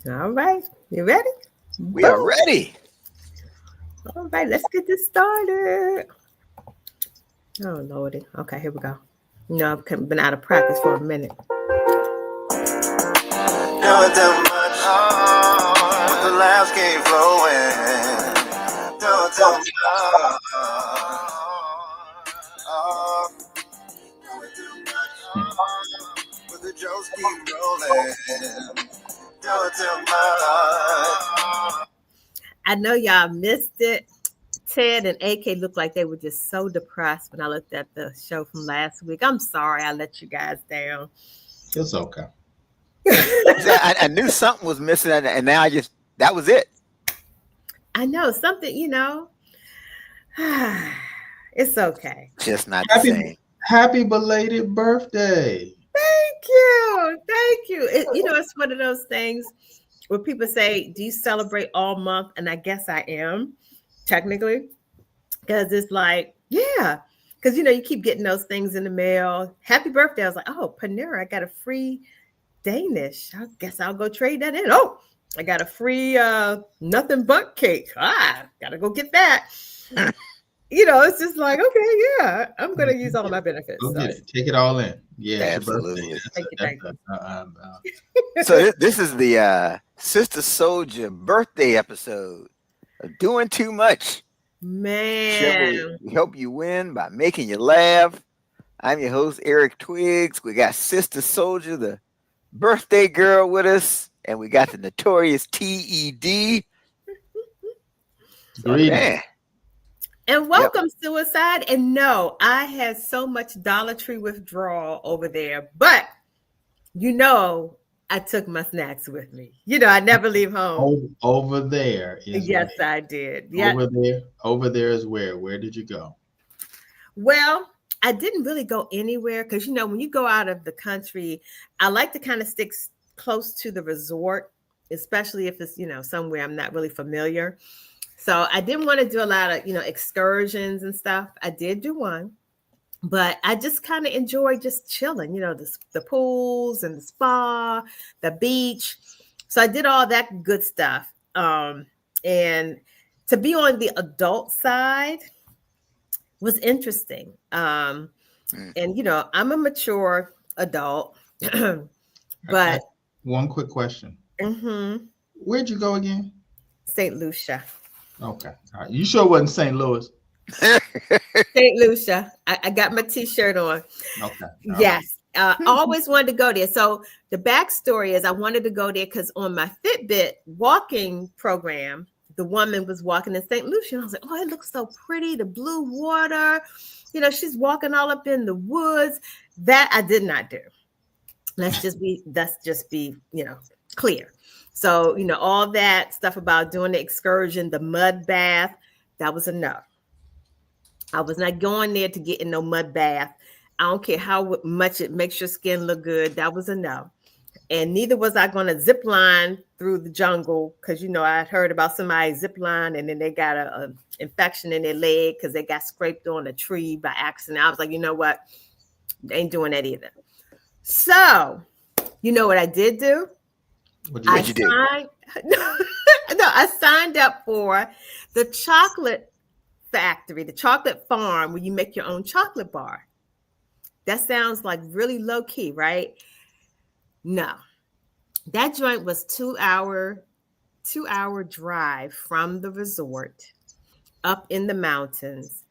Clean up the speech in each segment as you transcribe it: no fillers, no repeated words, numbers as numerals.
All right. You ready? We are Boom. ready. All right. Let's get this started. Oh, Lordy. Okay, here we go. I've been out of practice for a minute. Doing too much. With the laughs keep flowing. Doing too much. Doing too much. With the jokes keep rolling. Doing too much. I know y'all missed it. Ted and AK looked like they were just so depressed when I looked at the show from last week. I'm sorry I let you guys down. It's okay. I knew something was missing, and now that was it. I know something, it's okay. Just not the Happy same. happy belated birthday. Thank you. Thank you. It's one of those things where people say, do you celebrate all month? And I guess I am, technically, because it's like, yeah. Because, you keep getting those things in the mail. Happy birthday. I was like, oh, Panera, I got a free Danish. I guess I'll go trade that in. Oh, I got a free nothing but cake. Gotta go get that. It's just like, okay, yeah, I'm gonna use all of my benefits. Go So get it. Take it all in. Yeah, it's your birthday. Absolutely. thank you. So this is the Sistah Souljah birthday episode of Doing Too Much. Man. We help you win by making you laugh. I'm your host, Eric Twiggs. We got Sistah Souljah, the birthday girl, with us, and we got the notorious TED. Greetings. And welcome, Suicide. And no, I had so much Dollar Tree withdrawal over there, but I took my snacks with me. I never leave home. Over there is yes, where. I did. Yeah. Over there is where? Where did you go? Well, I didn't really go anywhere because when you go out of the country, I like to kind of stick close to the resort, especially if it's somewhere I'm not really familiar. So I didn't want to do a lot of excursions and stuff. I did do one, but I just kind of enjoy just chilling. The pools and the spa, the beach. So I did all that good stuff. And to be on the adult side was interesting. And I'm a mature adult, but one quick question. Mm-hmm. Where'd you go again? St. Lucia. Okay. All right. You sure wasn't St. Louis? St. Lucia. I got my T-shirt on. Okay. Yes. I always wanted to go there. So the backstory is I wanted to go there because on my Fitbit walking program, the woman was walking in St. Lucia. And I was like, oh, it looks so pretty. The blue water. She's walking all up in the woods. That I did not do. Let's just be clear. So, all that stuff about doing the excursion, the mud bath, that was enough. I was not going there to get in no mud bath. I don't care how much it makes your skin look good. That was enough. And neither was I going to zip line through the jungle because, I heard about somebody zip line and then they got a infection in their leg because they got scraped on a tree by accident. I was like, you know what? They ain't doing that either. So, you know what I did do? What'd you do? I signed up for the chocolate factory, the chocolate farm where you make your own chocolate bar. That sounds like really low key, right? No, that joint was 2-hour drive from the resort up in the mountains.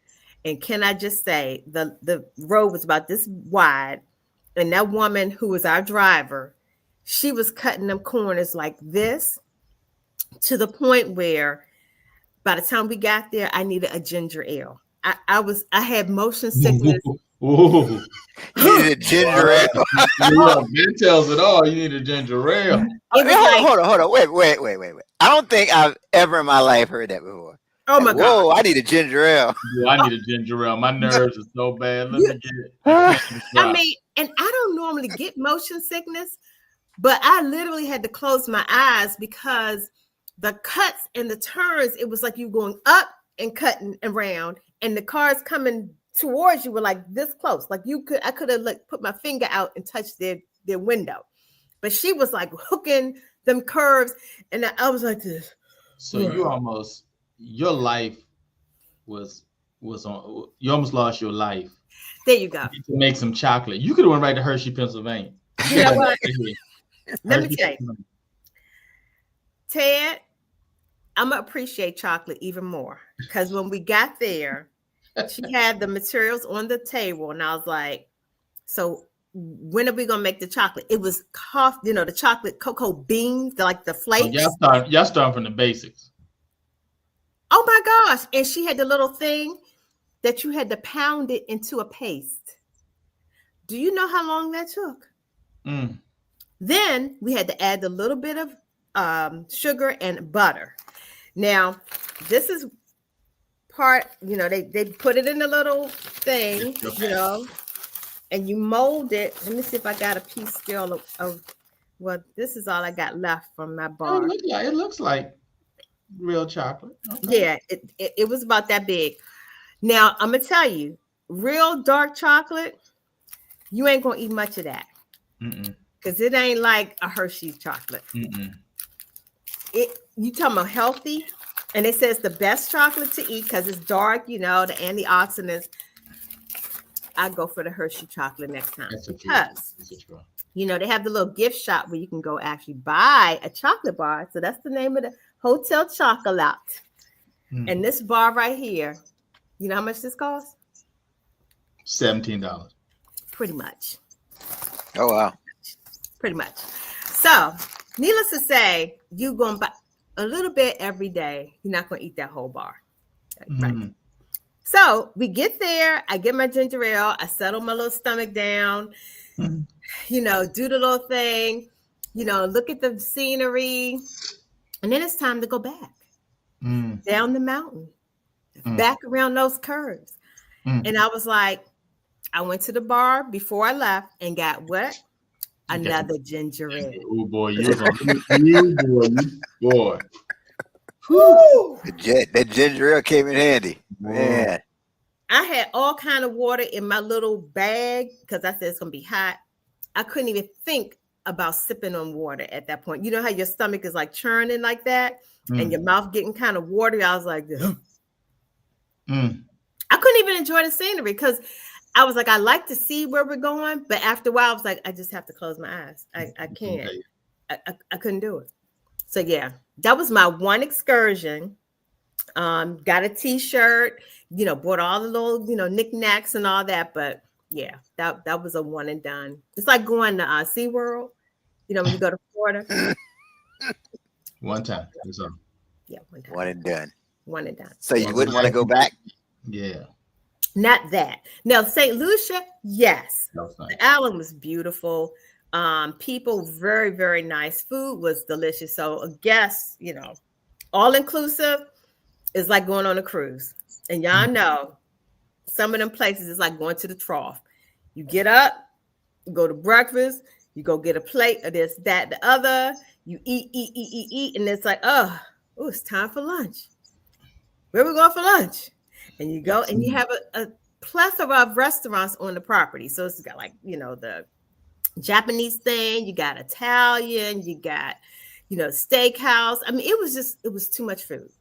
And can I just say the road was about this wide. And that woman who was our driver, she was cutting them corners like this to the point where by the time we got there, I needed a ginger ale. I had motion sickness. Ooh. You need a ginger ale. That tells it all. You need a ginger ale. Hold on. Wait. I don't think I've ever in my life heard that before. Oh my God. Whoa, I need a ginger ale. Yeah, I need a ginger ale. My nerves are so bad. Let me get it. I mean, and I don't normally get motion sickness, but I literally had to close my eyes because the cuts and the turns, it was like you going up and cutting around, and the cars coming towards you were like this close. Like I could have put my finger out and touched their window. but she was like hooking them curves, and I was like this. So your life was on. You almost lost your life. There you go. To make some chocolate. You could have went right to Hershey, Pennsylvania. You know what? Let me tell you, Ted, I'm gonna appreciate chocolate even more because when we got there, she had the materials on the table, and I was like, "So when are we gonna make the chocolate?" It was the chocolate cocoa beans, like the flakes. Y'all starting from the basics. Oh my gosh! And she had the little thing that you had to pound it into a paste. Do you know how long that took? Then we had to add a little bit of sugar and butter. Now, this is part, they put it in a little thing, and you mold it. Let me see if I got a piece still of well, this is all I got left from my bar. It looks like real chocolate. Okay. Yeah, it was about that big. Now, I'm going to tell you, real dark chocolate, you ain't going to eat much of that. Because it ain't like a Hershey's chocolate. You talking about healthy, and it says the best chocolate to eat because it's dark, the antioxidants. I go for the Hershey chocolate next time because they have the little gift shop where you can go actually buy a chocolate bar. So that's the name of the Hotel Chocolat. And this bar right here, you know how much this costs? $17. Pretty much. Oh wow. Pretty much. So, needless to say, you're going to buy a little bit every day. You're not going to eat that whole bar. Right. So, we get there. I get my ginger ale. I settle my little stomach down. Do the little thing. Look at the scenery. And then it's time to go back. Down the mountain. Back around those curves. And I was like, I went to the bar before I left and got what? Another ginger ale. Oh boy, boy. That ginger ale came in handy. Man. I had all kind of water in my little bag because I said it's gonna be hot. I couldn't even think about sipping on water at that point. You know how your stomach is like churning like that, and your mouth getting kind of watery. I was like, I couldn't even enjoy the scenery because I was like, I like to see where we're going, but after a while, I was like, I just have to close my eyes. I can't. I couldn't do it. So yeah, that was my one excursion. Got a T-shirt, bought all the little, knickknacks and all that. But yeah, that was a one and done. It's like going to SeaWorld, when you go to Florida. One time. That's all. Yeah, one time. One and done. One and done. So you wouldn't want to go back? Yeah. Not that. Now, St. Lucia, yes. Nice. The island was beautiful. People very, very nice. Food was delicious. So I guess, all inclusive is like going on a cruise. And y'all know some of them places is like going to the trough. You get up, you go to breakfast, you go get a plate of this, that, the other. You eat, and it's like, oh, it's time for lunch. Where we going for lunch? And you go and you have a plethora of restaurants on the property. So it's got like, the Japanese thing, you got Italian, you got, steakhouse. I mean, it was too much food.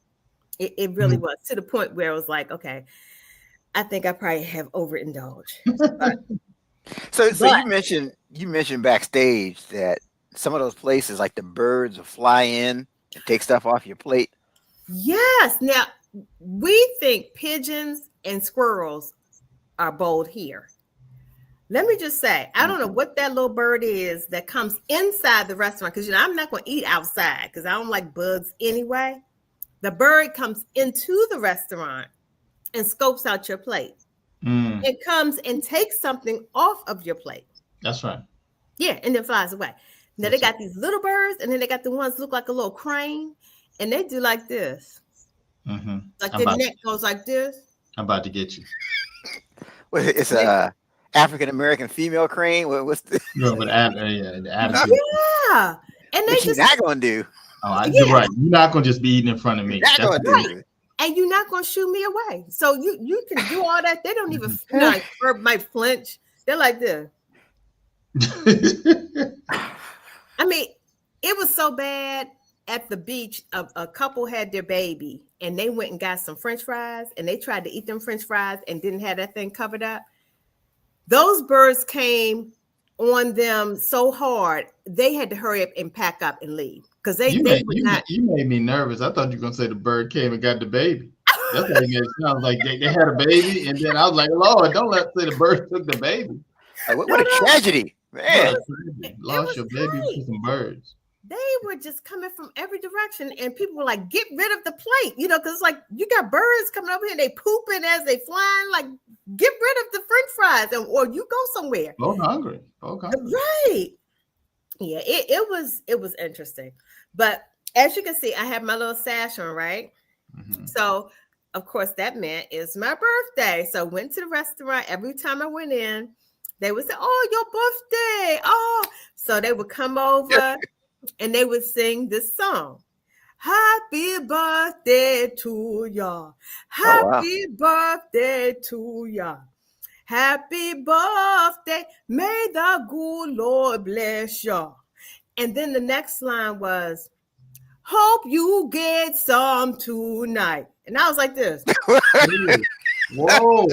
It really was, to the point where it was like, okay, I think I probably have overindulged. So you mentioned backstage that some of those places, like the birds will fly in and take stuff off your plate. Yes. Now, we think pigeons and squirrels are bold here. Let me just say, I don't know what that little bird is that comes inside the restaurant, because I'm not going to eat outside because I don't like bugs anyway. The bird comes into the restaurant and scopes out your plate. It comes and takes something off of your plate. That's right. Yeah, and then flies away. Now they got these little birds, and then they got the ones that look like a little crane, and they do like this. Like their neck goes like this. I'm about to get you. Well, it's a African American female crane. What's the? No, but the attitude. Yeah, and they you're not gonna do. You're right. You're not gonna just be eating in front of me. That's right. And you're not gonna shoo me away. So you can do all that. They don't even like bird might flinch. They're like this. I mean, it was so bad at the beach. A couple had their baby and they went and got some French fries and they tried to eat them French fries and didn't have that thing covered up. Those birds came on them so hard, they had to hurry up and pack up and leave because they would not. You made me nervous. I thought you were going to say the bird came and got the baby. That's how you made it sound like they had a baby. And then I was like, Lord, don't let say the bird took the baby. What a tragedy, man. Lost your baby to some birds. They were just coming from every direction, and people were like, "Get rid of the plate," because it's like you got birds coming over here, they pooping as they flying. Like, get rid of the French fries, or you go somewhere. Both hungry. Right? Yeah, it was interesting, but as you can see, I have my little sash on, right? Mm-hmm. So, of course, that meant it's my birthday. So, I went to the restaurant. Every time I went in, they would say, "Oh, your birthday!" Oh, so they would come over. And they would sing this song. Happy birthday to ya. Happy birthday to ya. Happy birthday. May the good Lord bless ya. And then the next line was, hope you get some tonight. And I was like this. Whoa.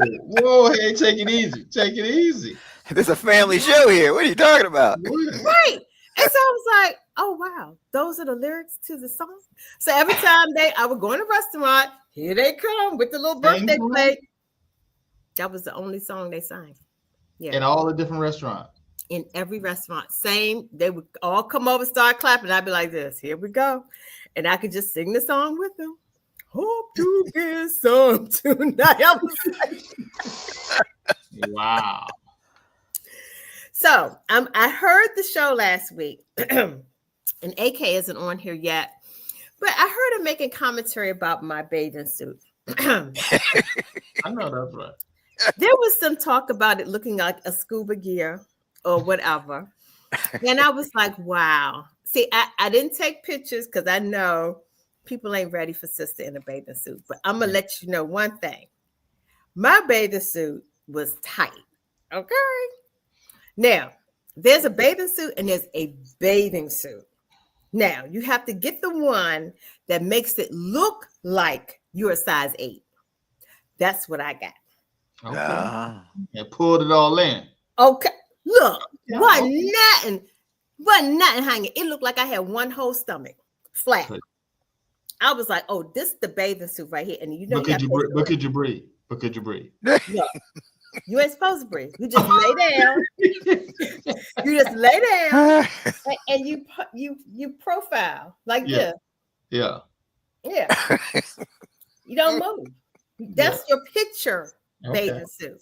Hey, take it easy. Take it easy. This is a family show here. What are you talking about? Right. And so I was like, oh, wow, those are the lyrics to the song. So every time I would go in a restaurant, here they come with the little birthday plate. That was the only song they sang. Yeah. In all the different restaurants. In every restaurant. Same. They would all come over, start clapping. I'd be like this. Here we go. And I could just sing the song with them. Hope you get some tonight. I was like, wow. So I heard the show last week, and AK isn't on here yet, but I heard him making commentary about my bathing suit. I know that's right. There was some talk about it looking like a scuba gear or whatever. And I was like, wow. See, I didn't take pictures because I know people ain't ready for Sistah in a bathing suit. But I'm going to let you know one thing. My bathing suit was tight. Okay? Now, there's a bathing suit and there's a bathing suit. Now, you have to get the one that makes it look like you're a size 8. That's what I got. Okay. And pulled it all in. Okay. Look, wasn't nothing hanging. It looked like I had one whole stomach flat. I was like, oh, this is the bathing suit right here. And but could you breathe? Look, you ain't supposed to breathe. You just lay down. You just lay down and you profile like this. Yeah. Yeah. You don't move. That's your picture bathing suit.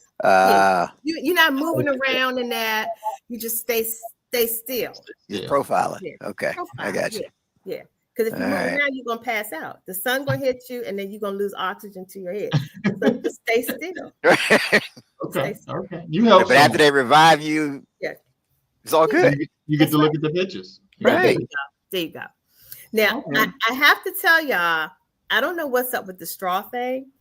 You're not moving around in that. You just stay still. Profiling. Yeah. Okay. I got you. Yeah. Because if you move around, you're gonna pass out. The sun's gonna hit you, and then you're gonna lose oxygen to your head. So just stay still. Okay. You help. But after they revive you, it's all good. You get to look at the pictures. Right. There you go. Now I have to tell y'all, I don't know what's up with the straw thing,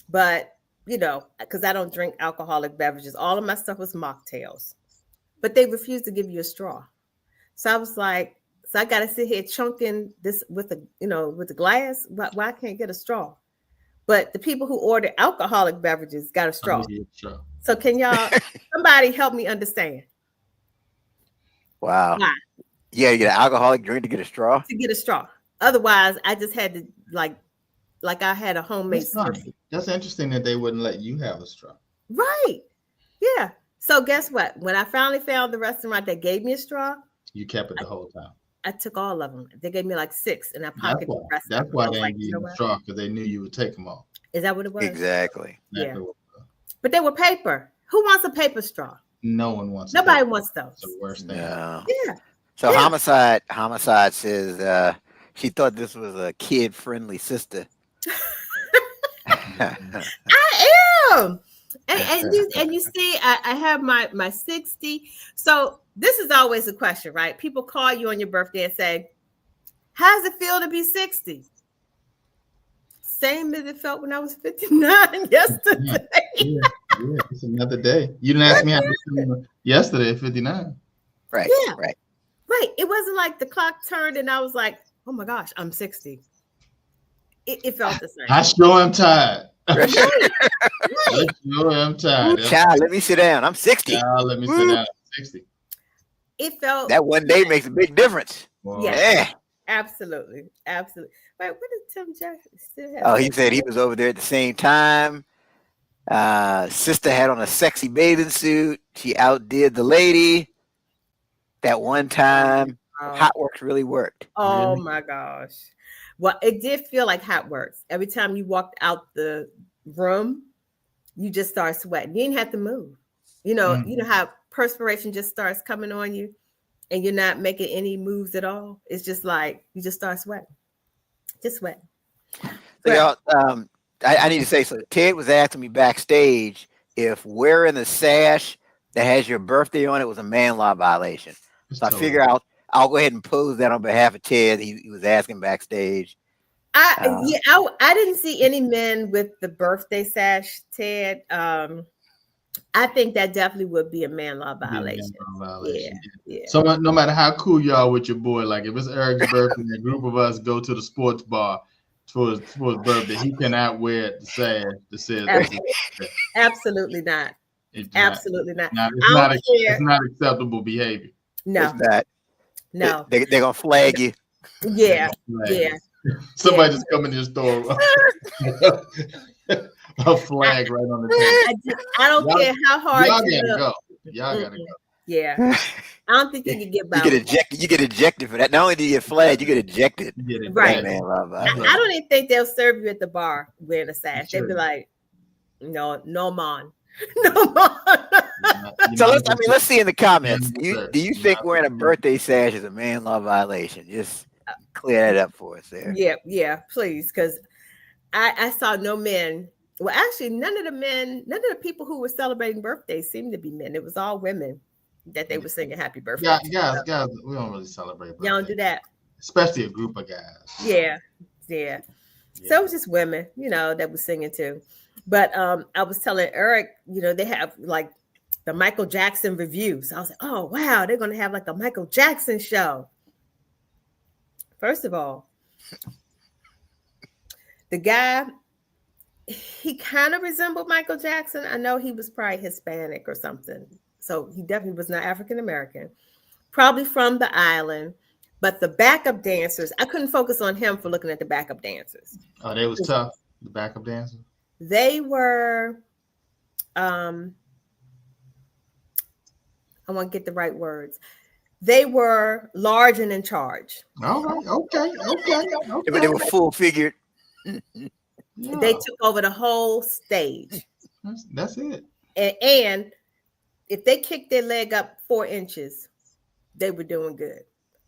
but because I don't drink alcoholic beverages, all of my stuff was mocktails, but they refused to give you a straw. So I was like. So I got to sit here chunking this with the glass. Why I can't get a straw? But the people who order alcoholic beverages got a straw. So can y'all, somebody help me understand? Wow. Why? Yeah, you get an alcoholic drink to get a straw? To get a straw. Otherwise, I just had to like I had a homemade. That's interesting that they wouldn't let you have a straw. Right. Yeah. So guess what? When I finally found the restaurant that gave me a straw. You kept it the whole time. I took all of them. They gave me like 6, and I pocketed the rest. That's why they didn't give you a straw, because they knew you would take them all. Is that what it was? Exactly. Yeah. But they were paper. Who wants a paper straw? No one wants. Nobody wants those. It's the worst thing. No. Yeah. So Homicide says she thought this was a kid-friendly Sistah. I am. And you see, I have my 60. So this is always a question, right? People call you on your birthday and say, how does it feel to be 60? Same as it felt when I was 59 yesterday. Yeah, it's another day. You didn't ask me how I was feeling yesterday at 59. Right. Right. It wasn't like the clock turned and I was like, oh my gosh, I'm 60. It felt the same. I sure am tired. Right. I sure am tired. Ooh, child, let me sit down. I'm 60. Child, let me sit down. I'm 60. It felt That one day makes a big difference. Wow. Yeah. absolutely. Absolutely. Wait, what did Tim Jackson still have? Oh, he said he was over there at the same time. Sister had on a sexy bathing suit. She outdid the lady. That one time, Hot Works really worked. Oh my gosh. Well, it did feel like Hot Works. Every time you walked out the room, you just start sweating. You didn't have to move. You know how perspiration just starts coming on you and you're not making any moves at all. It's just like you just start sweating. Just sweating. So y'all, I need to say so. Ted was asking me backstage if wearing the sash that has your birthday on it was a man law violation. So I figure I'll go ahead and pose that on behalf of Ted. He was asking backstage. I didn't see any men with the birthday sash, Ted. I think that definitely would be a man law violation. Yeah. So no matter how cool you are with your boy, like if it's Eric's birthday and a group of us go to the sports bar for his birthday, he cannot wear the sash that says absolutely not. Absolutely not. It's not acceptable behavior. No. It's not. No. They're gonna flag you. Yeah. Somebody just come in your store. A flag right on the table. I don't care how hard y'all gotta go. Y'all gotta go. Yeah. I don't think you can get by. You get ejected for that. Not only do you get flagged, you get ejected. Right. Man, I don't even think they'll serve you at the bar wearing a sash. They'd be like, no man. No man. So let's see in the comments. Do you think wearing a birthday sash is a man law violation? Just clear that up for us there. Yeah, please. Because I saw no men. Well, actually, none of the people who were celebrating birthdays seemed to be men. It was all women that they were singing happy birthday. Guys, we don't really celebrate birthdays. Y'all don't do that. Especially a group of guys. Yeah. So it was just women, that was singing too. But I was telling Eric, they have like the Michael Jackson review. So I was like, oh, wow, they're going to have like a Michael Jackson show. First of all, the guy, he kind of resembled Michael Jackson. I know he was probably Hispanic or something. So he definitely was not African-American, probably from the island. But the backup dancers, I couldn't focus on him for looking at the backup dancers. Oh, they was tough, the backup dancers? They were, I want to get the right words. They were large and in charge. All right, okay. But they were full figured. Yeah. They took over the whole stage. That's it. And if they kicked their leg up 4 inches, they were doing good.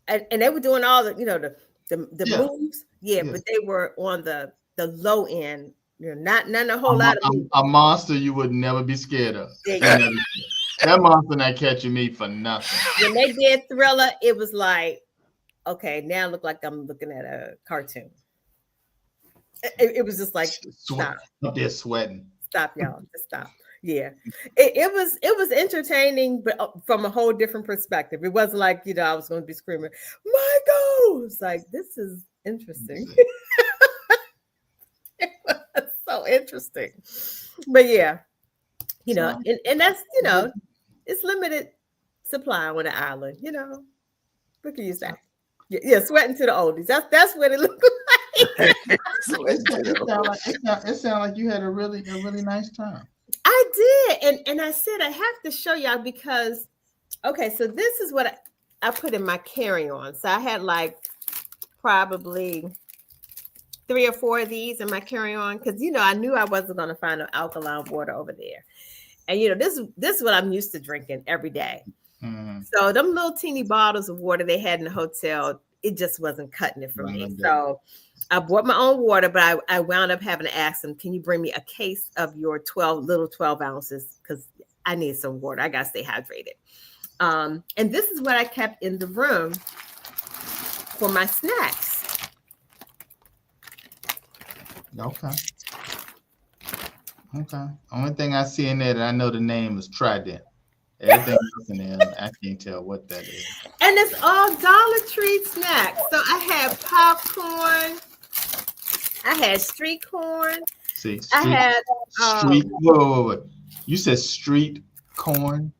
And they were doing all the, the moves. Yeah, but they were on the low end. Not a whole lot of moves. A monster you would never be scared of. That monster not catching me for nothing. When they did Thriller, it was like, okay, now I look like I'm looking at a cartoon. It was just like, stop. Up there sweating. Stop, y'all. Just stop. Yeah. It was entertaining, but from a whole different perspective. It wasn't like, I was going to be screaming, Michael! It's like, this is interesting. It was so interesting. But yeah, and that's, it's limited supply on the island, What can you say? Yeah, sweating to the oldies. That's what it looked like. It sounded like you had a really nice time. I did, and I said I have to show y'all because, okay, so this is what I put in my carry-on. So I had like probably 3 or 4 of these in my carry-on because I knew I wasn't going to find no alkaline water over there, and this is what I'm used to drinking every day. Mm-hmm. So them little teeny bottles of water they had in the hotel, it just wasn't cutting it for me. So I bought my own water, but I wound up having to ask them, can you bring me a case of your 12 ounces? Because I need some water. I got to stay hydrated. And this is what I kept in the room for my snacks. Okay. Only thing I see in there that I know the name is Trident. Everything else in there, I can't tell what that is. And it's all Dollar Tree snacks. So I had popcorn. I had street corn. See, I had street. Whoa. You said street corn?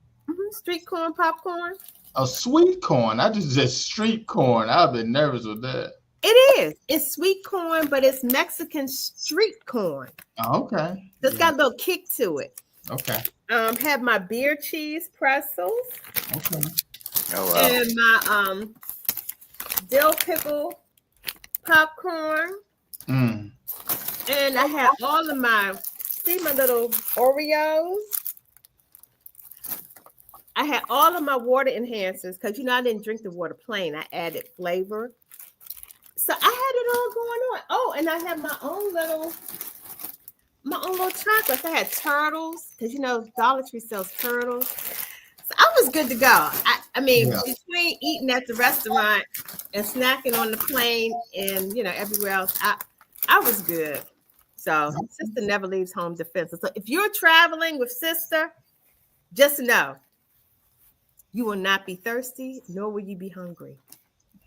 street corn popcorn. Oh, sweet corn. I just said street corn. I've been nervous with that. It is. It's sweet corn, but it's Mexican street corn. Oh, okay. So it's got a little kick to it. Okay. Had my beer cheese pretzels. Okay. Oh, wow. And my dill pickle popcorn. Mm. And I had all of my little Oreos. I had all of my water enhancers because I didn't drink the water plain. I added flavor. So I had it all going on. Oh, and I had my own little chocolates. I had turtles because Dollar Tree sells turtles. So I was good to go. I mean, between eating at the restaurant and snacking on the plane and everywhere else, I was good. So Sister never leaves home defenseless. So if you're traveling with Sister, just know you will not be thirsty, nor will you be hungry.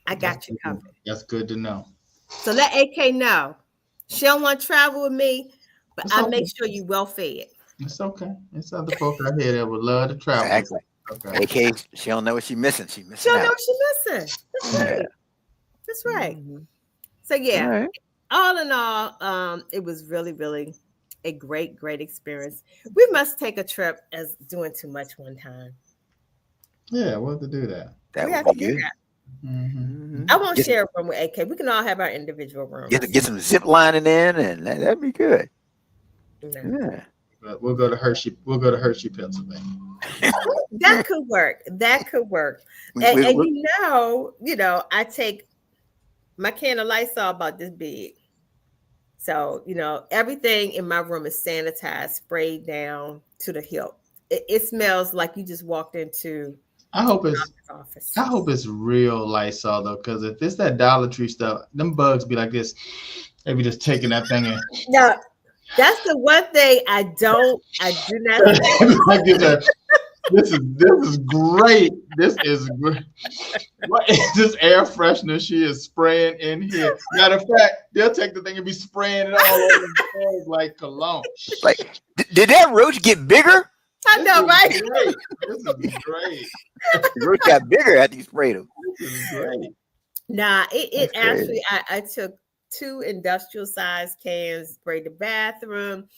I got you covered. That's good to know. So let AK know. She don't want to travel with me, but I'll make sure you well fed. It's okay. It's other folk out here that would love to travel. Exactly. Okay. AK, she don't know what she's missing. She's missing She don't know out. what she's missing. That's right. That's right. So yeah, all in all, it was really, really a great, great experience. We must take a trip as doing too much one time. Yeah, we'll have to do that. That would be good. Mm-hmm. I won't share a room with AK. We can all have our individual rooms. Get some zip lining in, and that'd be good. Yeah. But we'll go to Hershey. We'll go to Hershey, Pennsylvania. That could work. That could work. And I take my can of Lysol about this big. So, everything in my room is sanitized, sprayed down to the hilt. It smells like you just walked into I hope office. I hope it's real Lysol though, because if it's that Dollar Tree stuff, them bugs be like this. They be just taking that thing in. No, that's the one thing I do not like this is great. This is great. What is this air freshener she is spraying in here? Matter of fact, they'll take the thing and be spraying it all over the floor like cologne. Like, did that roach get bigger? I know, right? This is great. The roach got bigger after you sprayed them. This is great. Nah, it actually, I took 2 industrial sized cans, sprayed the bathroom.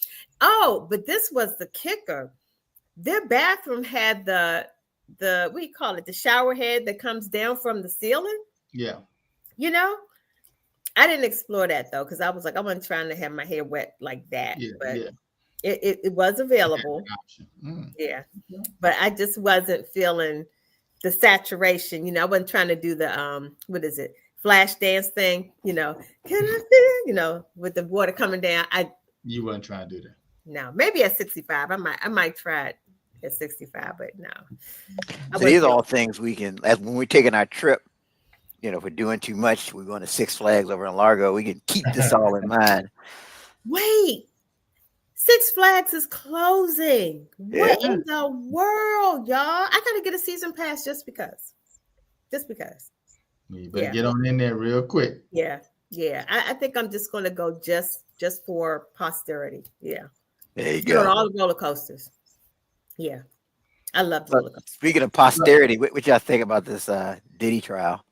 Oh, but this was the kicker. Their bathroom had the what do you call it? The shower head that comes down from the ceiling. Yeah. I didn't explore that though, because I was like, I wasn't trying to have my hair wet like that. Yeah, but yeah. It was available. Mm. Yeah. But I just wasn't feeling the saturation. I wasn't trying to do the what is it? Flash dance thing, can I feel, with the water coming down. You weren't trying to do that. No, maybe at 65. I might try it at 65, but no. So these are all things we can, as when we're taking our trip, if we're doing too much, we're going to Six Flags over in Largo, we can keep this all in mind. Wait, Six Flags is closing. What in the world, y'all? I gotta get a season pass just because. You better get on in there real quick. Yeah. I think I'm just gonna go just for posterity. Yeah. There you go. On all the roller coasters. Yeah. I love the roller coasters. Speaking of posterity, what y'all think about this Diddy trial?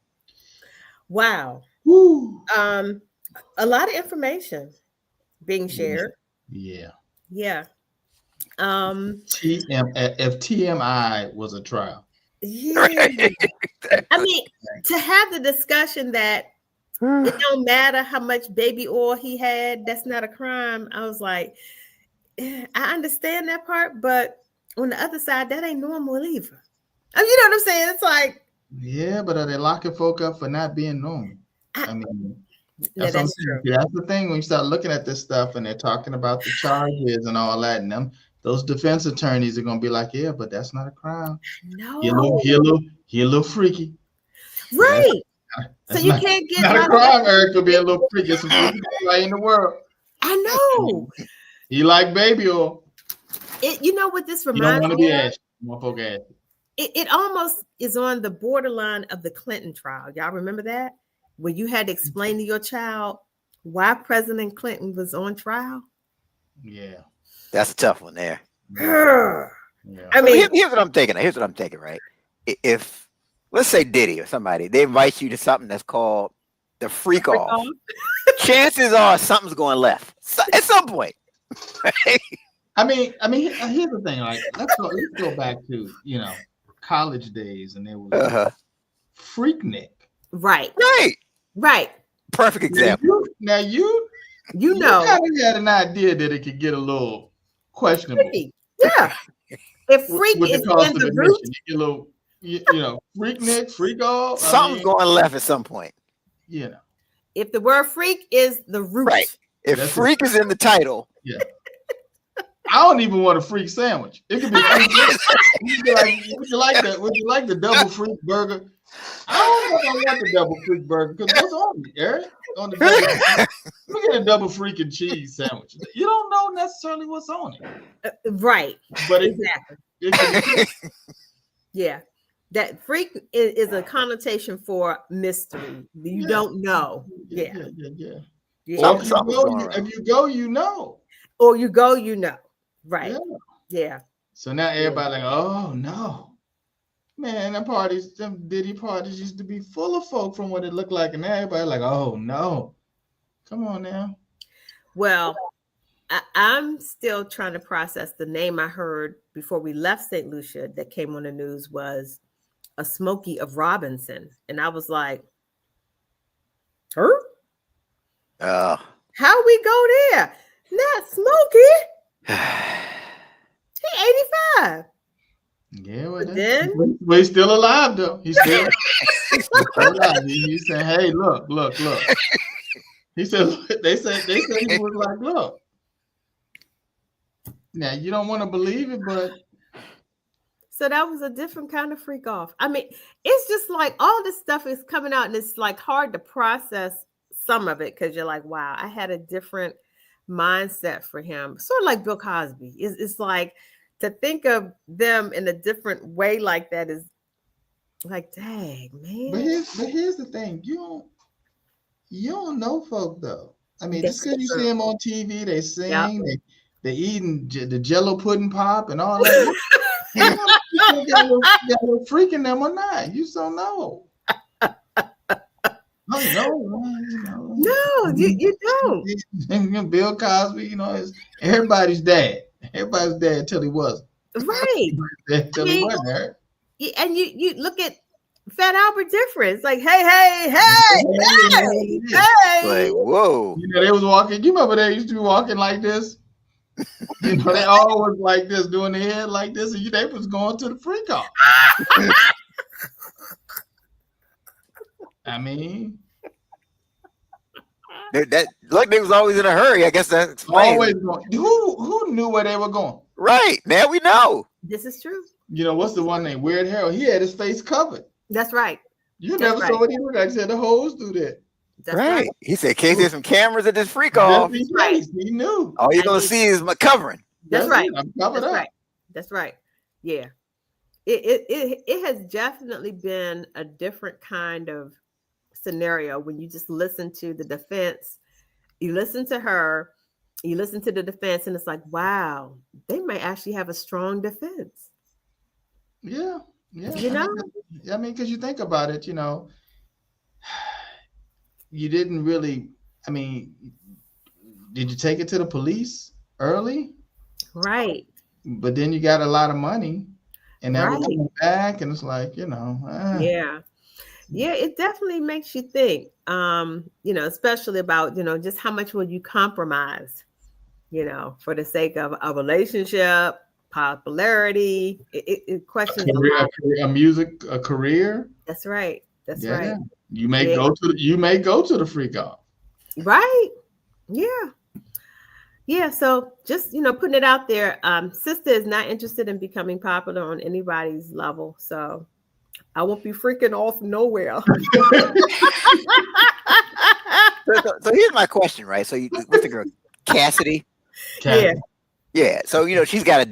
Wow. Woo. A lot of information being shared. Yeah. Yeah. If TMI was a trial. Yeah. I mean, to have the discussion that it don't matter how much baby oil he had, that's not a crime. I was like, I understand that part, but on the other side, that ain't normal either. You know what I'm saying? It's like, yeah, but are they locking folk up for not being normal? I mean, that's true. That's the thing when you start looking at this stuff and they're talking about the charges and all that, and those defense attorneys are gonna be like, yeah, but that's not a crime. No, he a little freaky, right? So you can't get not a crime. Eric could be a little freaky. It's right in the world. I know. He like baby oil. You know what this You don't reminds want to me be of? ashy. You want folk ashy. it almost is on the borderline of the Clinton trial. Y'all remember that? Where you had to explain to your child why President Clinton was on trial? Yeah. That's a tough one there. Yeah. I mean, here's what I'm thinking. Here's what I'm thinking, right? If, let's say Diddy or somebody, they invite you to something that's called the freak off. Chances are something's going left at some point. I mean, here's the thing. Like, let's go back to college days, and there was Freaknik. Right. Perfect example. Now you kind of had an idea that it could get a little questionable. Yeah. If freak is in the root, you little, Freaknik, freak off. Something's going left at some point. If the word freak is the root, right? If that's freak is in the title, yeah. I don't even want a freak sandwich. It could be. Would you like that? Would you like the double freak burger? I don't know if I want the double freak burger because what's on it, Eric? On the burger, we get a double freak and cheese sandwich. You don't know necessarily what's on it, right? But exactly. Yeah, that freak is a connotation for mystery. You don't know. Yeah. So if you go, you know. Or you go, you know. Right. Yeah. So now everybody like, oh no. Man, them Diddy parties used to be full of folk from what it looked like, and now everybody like, oh no. Come on now. Well, I'm still trying to process the name I heard before we left St. Lucia that came on the news was a Smokey of Robinson. And I was like, her? How we go there? Not Smokey. He 85. Yeah, well, but he's still alive though. He's still alive. He's saying, "Hey, look." He said, "They said he was like, look." Now you don't want to believe it, but so that was a different kind of freak off. I mean, it's just like all this stuff is coming out, and it's like hard to process some of it because you're like, wow, I had a different mindset for him. Sort of like Bill Cosby. It's like to think of them in a different way like that is like, dang, man. But here's the thing. You don't know folk though. I mean, just because you see them on TV, they sing, they eating the Jello pudding pop and all that. You got no freaking them or not. You just don't know. No, you don't. Bill Cosby, everybody's dad. Everybody's dad till he wasn't. Right. Till he wasn't there. And you look at Fat Albert difference. Like, hey. Like, whoa. They was walking. You remember they used to be walking like this? They always like this, doing the head like this, and they was going to the freak off. I mean, that like they was always in a hurry. I guess that explains. Always going. Who knew where they were going? Right now we know. This is true. What's the one named Weird Harold? He had his face covered. That's right. You never saw what he looked like. He said the hoes do that. That's right. He said, "In case there's some cameras at this freak off." Right. He knew. All you're gonna see is my covering. That's right. I'm covered up. Right. That's right. Yeah. It has definitely been a different kind of scenario when you just listen to the defense. You listen to her, you listen to the defense, and it's like, wow, they might actually have a strong defense. Yeah. I mean, because you think about it, you didn't really. I mean, did you take it to the police early? Right. But then you got a lot of money, and now we're coming back, and it's like, Yeah. Yeah, it definitely makes you think, especially about, just how much will you compromise, for the sake of a relationship, popularity. It questions a career. That's right. That's right. You may go to the freak off. Right. Yeah. Yeah. So just, putting it out there, Sistah is not interested in becoming popular on anybody's level. So I won't be freaking off nowhere. So here's my question, right? So what's the girl? Cassidy? Yeah. Yeah. So, she's got I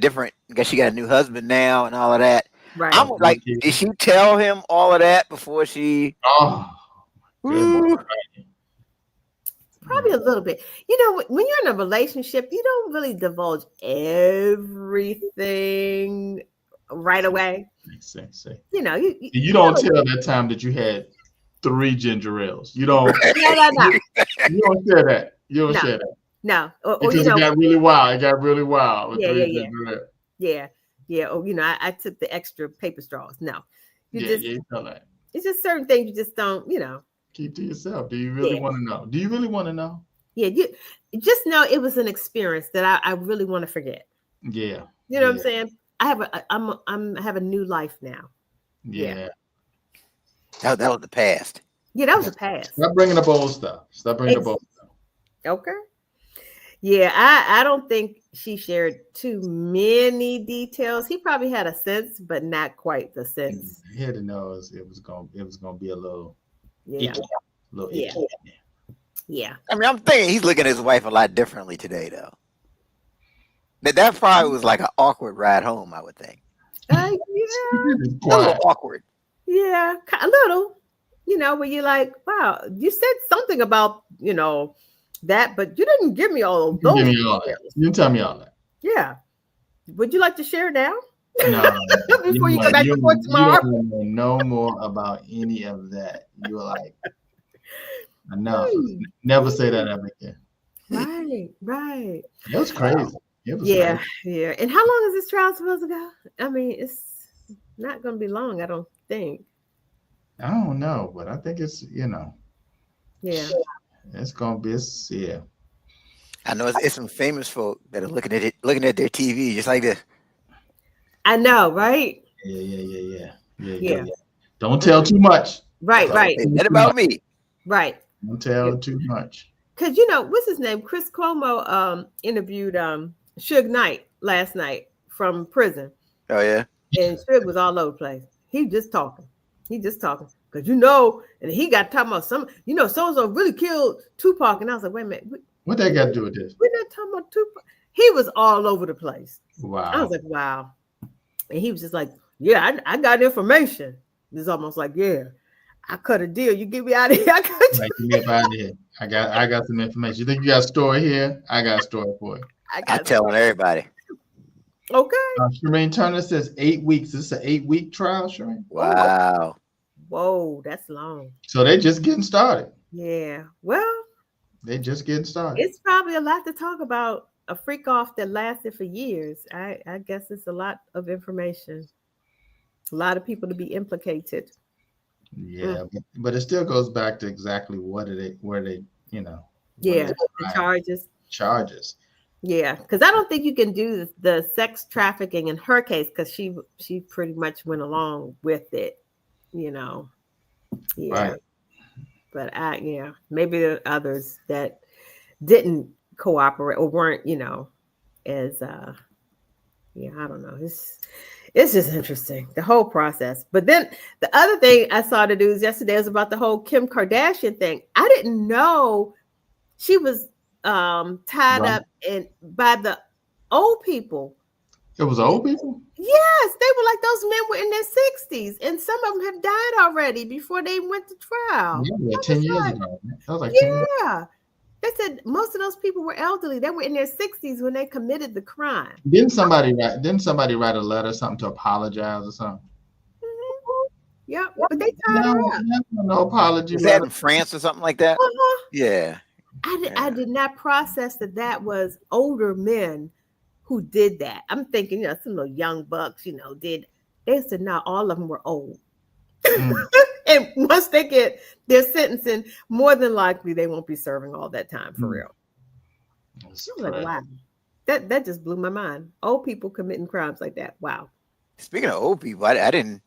guess she got a new husband now and all of that. Right. I'm like, did she tell him all of that before she? Oh, Ooh. Probably a little bit. You know, when you're in a relationship, you don't really divulge everything right away. You know, you don't tell that time that you had 3 ginger ales. You don't. No. You don't share that. You don't share that. No. Because it got really wild. It got really wild with 3 ginger ales. Yeah. Oh, you know, I took the extra paper straws. No. You tell that. It's just certain things you just don't, you know. Keep to yourself. Do you really want to know? Do you really want to know? Yeah, you just know it was an experience that I really want to forget. Yeah. You know what I'm saying? I have a new life now. Yeah. That was the past. Yeah, that was the past. Stop bringing up old stuff. Okay. Yeah, I don't think she shared too many details. He probably had a sense, but not quite the sense. He had to know it was gonna be a little icky. Yeah. I mean, I'm thinking he's looking at his wife a lot differently today, though. That probably was like an awkward ride home, I would think. Yeah. A little awkward. Yeah, a little. You know, where you're like, wow, you said something about, you know, that, but you didn't give me all of those. You didn't tell me all that. Yeah. Would you like to share now? No. Before you go back to court tomorrow? You don't know no more about any of that. You're like, enough. Never say that ever again. Right. It was crazy. Yeah. And how long is this trial supposed to go? I mean, it's not going to be long, I don't think. I don't know, but I think it's, you know. Yeah. It's going to be, yeah. I know it's some famous folk that are looking at their TV just like this. I know, right? Yeah. Don't tell too much. Right. That about me. Right. Don't tell too much. Because, you know, what's his name? Chris Cuomo interviewed Suge Knight last night from prison. Oh, yeah? And Suge was all over the place. He just talking. Because, you know, and he got talking about so-and-so really killed Tupac. And I was like, wait a minute. What that got to do with this? We're not talking about Tupac. He was all over the place. Wow. I was like, wow. And he was just like, yeah, I got information. It's almost like, yeah, I cut a deal. You get me out of here. Get me up out of here. I got some information. You think you got a story here? I got a story for you. I'm telling everybody. Okay. Shereen Turner says 8 weeks. This is an 8-week trial, Shereen. Wow. Whoa, that's long. So they just getting started. Yeah. Well, they just getting started. It's probably a lot to talk about. A freak off that lasted for years. I guess it's a lot of information. A lot of people to be implicated. Yeah, but it still goes back to exactly where they, you know. Yeah, the charges. Yeah, because I don't think you can do the sex trafficking in her case because she pretty much went along with it, you know. Yeah. Right. But maybe there are others that didn't cooperate or weren't, you know, as I don't know. It's just interesting, the whole process. But then the other thing I saw the news yesterday was about the whole Kim Kardashian thing. I didn't know she was tied up by the old people. It was old people? Yes, they were like, those men were in their 60s, and some of them have died already before they went to trial. Yeah, 10 years ago. That was like 10 years. They said most of those people were elderly. They were in their 60s when they committed the crime. Didn't somebody write a letter, something to apologize or something? Mm-hmm. Yeah, but they tied her up. No apology. Was that in France or something like that? Uh-huh. Yeah. I did not process that was older men who did that. I'm thinking, you know, some little young bucks, you know, did. They said, no, all of them were old. And once they get their sentencing, more than likely they won't be serving all that time for real. I was like, wow, that just blew my mind. Old people committing crimes like that. Wow. Speaking of old people, I didn't.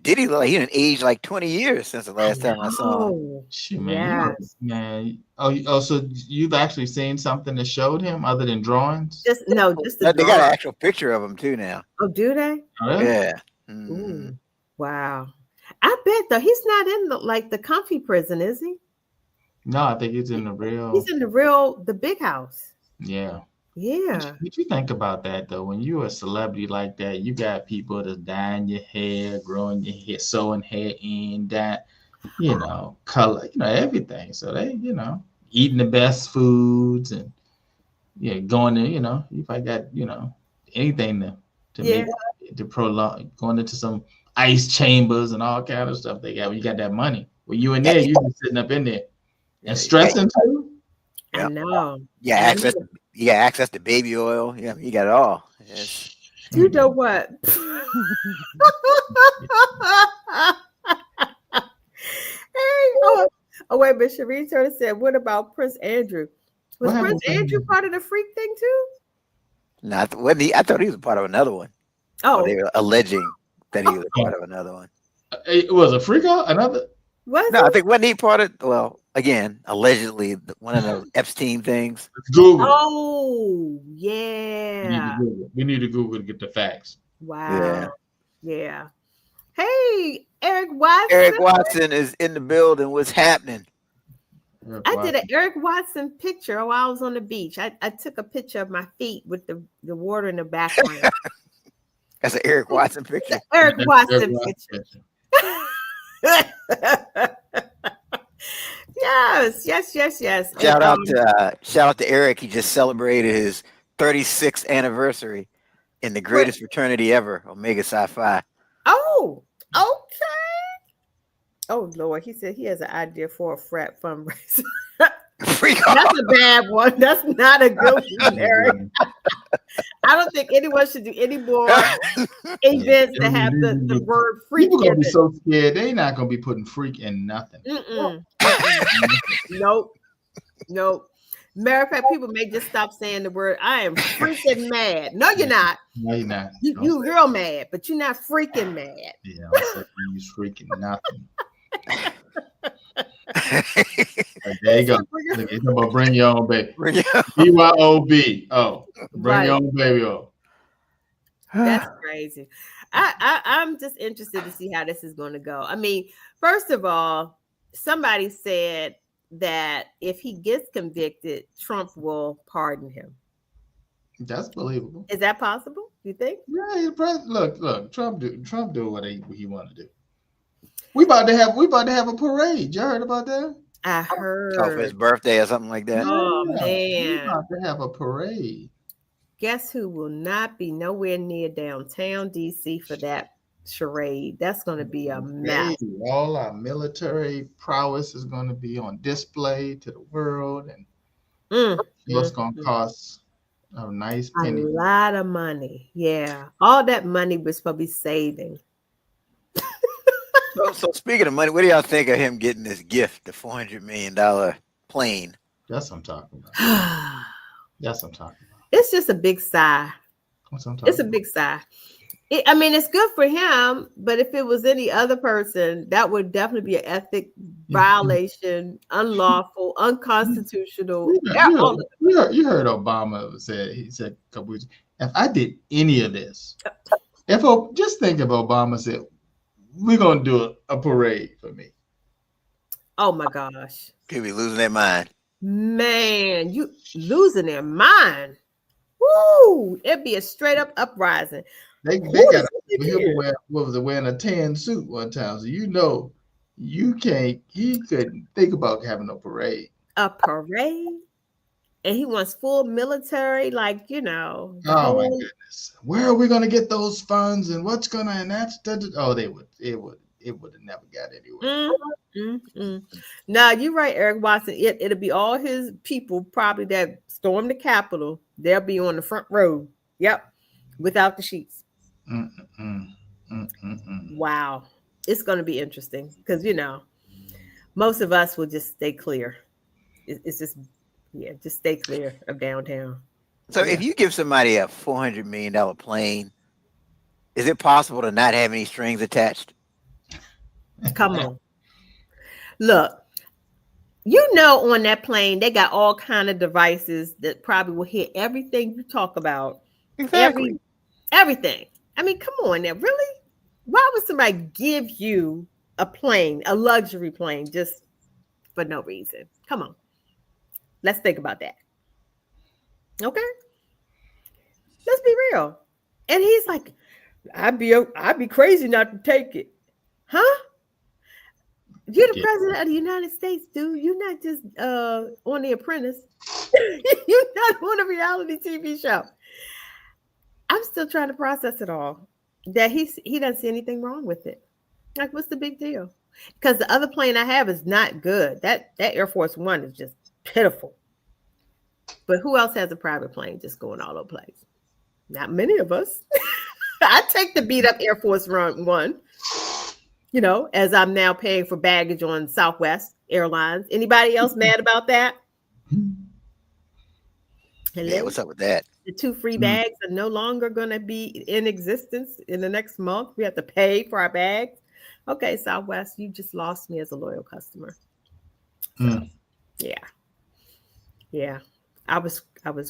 Diddy look like he didn't age like 20 years since the last time I saw him. Man. Oh, so you've actually seen something that showed him other than drawings? Just they got an actual picture of him too now. Oh, do they? Oh, really? Yeah. Mm-hmm. Wow. I bet though he's not in the comfy prison, is he? No, I think he's in the real. He's in the big house. Yeah. Yeah. But you think about that though. When you're a celebrity like that, you got people that's dyeing your hair, growing your hair, sewing hair in, that color, everything. So they, eating the best foods and going to, if I got, anything to make to prolong, going into some ice chambers and all kind of stuff they got when you got that money. When you in there, you just sitting up in there and stressing too. I know. Yeah, access to baby oil. Yeah, you got it all. Yes. You know what? Oh, wait, but Cherie Turner said, what about Prince Andrew? Was Prince Andrew part of the freak thing too? No, I thought he was a part of another one. Oh, they were alleging that he was a part of another one. It was a freak out? Another? I think wasn't he part of? Well, again, allegedly one of those Epstein things. Google. Oh, yeah. We need to Google to get the facts. Wow. Yeah. Hey, Eric Watson. Eric Watson is in the building. What's happening? I did an Eric Watson picture while I was on the beach. I took a picture of my feet with the water in the background. That's an Eric Watson picture. Eric Watson picture. Yes. Shout out to Eric. He just celebrated his 36th anniversary in the greatest fraternity ever, Omega Psi Phi. Oh, okay. Oh Lord, he said he has an idea for a frat fundraiser. That's a bad one. That's not a good one, Eric. I don't think anyone should do any more events that have the word freak. People gonna be so scared. They not gonna be putting freak in nothing. Nope. Matter of fact, people may just stop saying the word. I am freaking mad. No, you're not. No, you're not. You real mad, but you're not freaking mad. Yeah, you freaking nothing. There you go. It's about bring your own baby. BYOB. Oh, bring your own baby on. That's crazy. I'm just interested to see how this is going to go. I mean, first of all, somebody said that if he gets convicted, Trump will pardon him. That's believable. Is that possible? You think? Yeah. Look. Trump do what he want to do. We about to have a parade. You heard about that? I heard. For his birthday or something like that. Oh man, we about to have a parade. Guess who will not be nowhere near downtown DC for that charade? That's going to be a mess. All our military prowess is going to be on display to the world, and what's going to cost a nice penny. A lot of money. Yeah, all that money we're supposed to be saving. So speaking of money, what do y'all think of him getting this gift, the $400 million plane? That's what I'm talking about. It's just a big sigh. It's a big sigh. It's good for him, but if it was any other person, that would definitely be an ethic violation, unlawful, unconstitutional. You heard Obama said, he said a couple weeks, if I did any of this, just think if Obama said, we're going to do a parade for me. Oh my gosh. People be losing their mind. Man, you losing their mind. Woo! It'd be a straight up uprising. They got wearing a tan suit one time. So he couldn't think about having a parade. A parade? And he wants full military, Oh my goodness. Where are we gonna get those funds and what's gonna it would have never got anywhere. No, you're right, Eric Watson. It'll be all his people probably that stormed the Capitol. They'll be on the front row. Yep. Without the sheets. Wow. It's gonna be interesting because most of us will just stay clear. It's just just stay clear of downtown. So if you give somebody a $400 million plane, is it possible to not have any strings attached? Come on. Look, on that plane, they got all kind of devices that probably will hear everything you talk about. Exactly. Everything. I mean, come on now. Really? Why would somebody give you a plane, a luxury plane, just for no reason? Come on. Let's think about that. Okay. Let's be real. And he's like, I'd be crazy not to take it. Huh? You're the president of the United States, dude. You're not just on The Apprentice. You're not on a reality TV show. I'm still trying to process it all. That he doesn't see anything wrong with it. Like, what's the big deal? Because the other plane I have is not good. That Air Force One is just pitiful. But who else has a private plane just going all over the place? Not many of us. I take the beat up Air Force One. You know, as I'm now paying for baggage on Southwest Airlines. Anybody else mad about that? Hello? Yeah, what's up with that? The 2 free bags are no longer going to be in existence in the next month. We have to pay for our bags. Okay, Southwest, you just lost me as a loyal customer. So, yeah. I was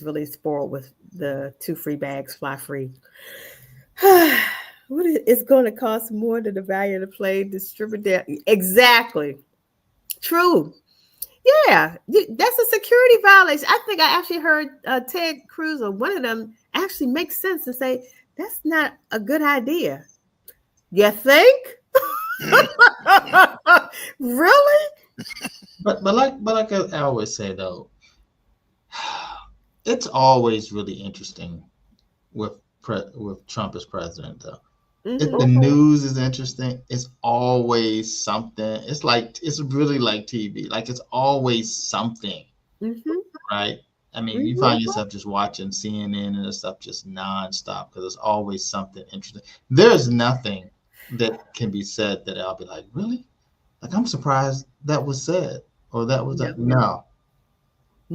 really spoiled with the 2 free bags, fly free. It's going to cost more than the value of the plane distributed. Exactly. True. Yeah, that's a security violation. I think I actually heard Ted Cruz or one of them actually make sense and say that's not a good idea. You think? Really? But like I always say though, it's always really interesting with Trump as president though. If the news is interesting, it's always something. It's really like TV. Like it's always something, right? I mean, you find yourself just watching CNN and stuff just nonstop because there's always something interesting. There's nothing that can be said that I'll be like, really? Like I'm surprised that was said or that was no.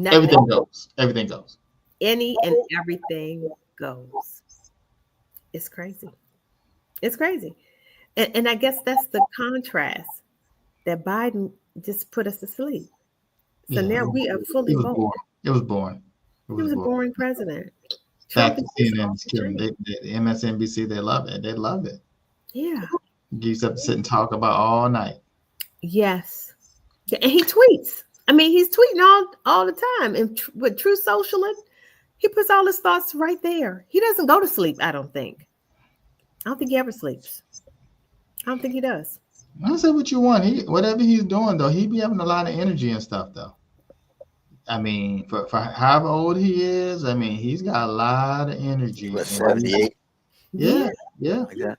Everything goes. Everything goes. Any and everything goes. It's crazy. It's crazy. And I guess that's the contrast that Biden just put us to sleep. So now we are fully bored. It was boring. He was a boring president. Back to CNN is killing. The MSNBC, they love it. They love it. Yeah. You used to have to sit and talk about all night. Yes. Yeah, and he tweets. I mean, he's tweeting all the time. And with True Socialist, he puts all his thoughts right there. He doesn't go to sleep, I don't think. I don't think he ever sleeps. I don't think he does. I say what you want. Whatever he's doing, though, he be having a lot of energy and stuff, though. I mean, for however old he is, I mean, he's got a lot of energy. 78? Yeah. Like that.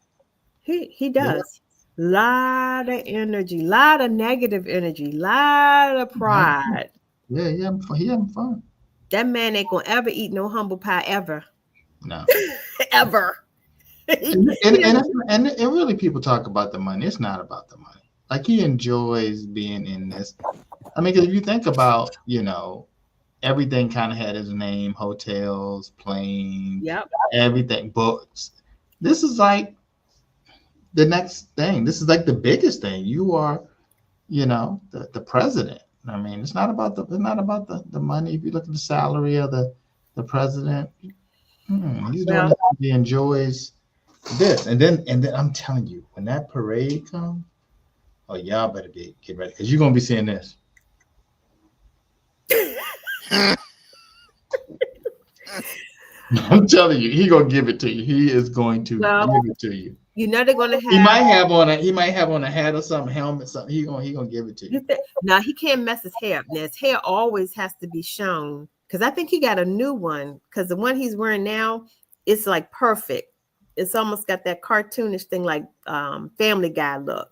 He does. Yeah. Lot of energy, lot of negative energy, lot of pride. Yeah, he having fun. That man ain't gonna ever eat no humble pie ever. No. Ever. and really people talk about the money. It's not about the money. Like he enjoys being in this. I mean, because if you think about, everything kind of had his name, hotels, planes, everything, books. This is like the next thing. This is like the biggest thing. You are, the president. I mean, it's not about the money. If you look at the salary of the president, he's doing it. He enjoys this, and then I'm telling you, when that parade comes, oh y'all better get ready because you're gonna be seeing this. I'm telling you, he's gonna give it to you. He is going to give it to you. They're gonna have. He might have on a hat or something, helmet, something. He gonna give it to you. Now he can't mess his hair up. Now his hair always has to be shown because I think he got a new one because the one he's wearing now it's like perfect. It's almost got that cartoonish thing like Family Guy look.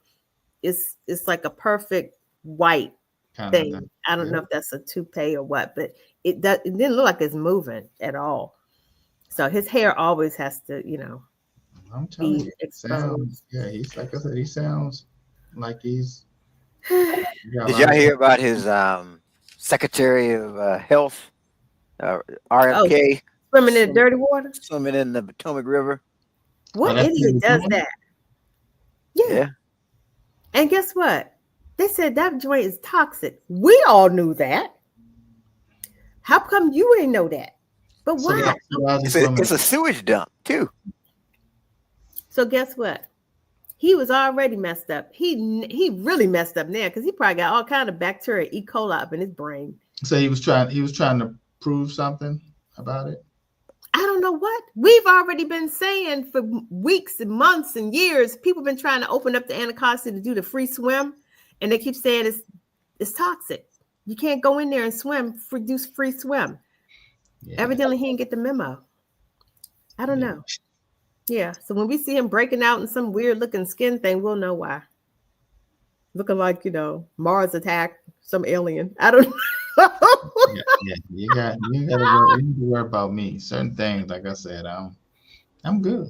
It's like a perfect white thing. I don't know if that's a toupee or what, but it didn't look like it's moving at all. So his hair always has to, I'm telling you, he's like I said, he sounds like he's. Did y'all hear about his Secretary of Health, RFK? Swimming in dirty water? Swimming in the Potomac River. What idiot does that? Yeah. And guess what? They said that joint is toxic. We all knew that. How come you ain't know that? But why? It's a sewage dump, too. So guess what? He was already messed up. He really messed up now because he probably got all kind of bacteria, E. coli up in his brain. So he was trying to prove something about it? I don't know what. We've already been saying for weeks and months and years, people have been trying to open up the Anacostia to do the free swim, and they keep saying it's toxic. You can't go in there and swim, do free swim. Yeah. Evidently, he didn't get the memo. I don't know. Yeah. So when we see him breaking out in some weird looking skin thing, we'll know why. Looking like, Mars attack, some alien. I don't know. You got to worry about me. Certain things, like I said, I'm good.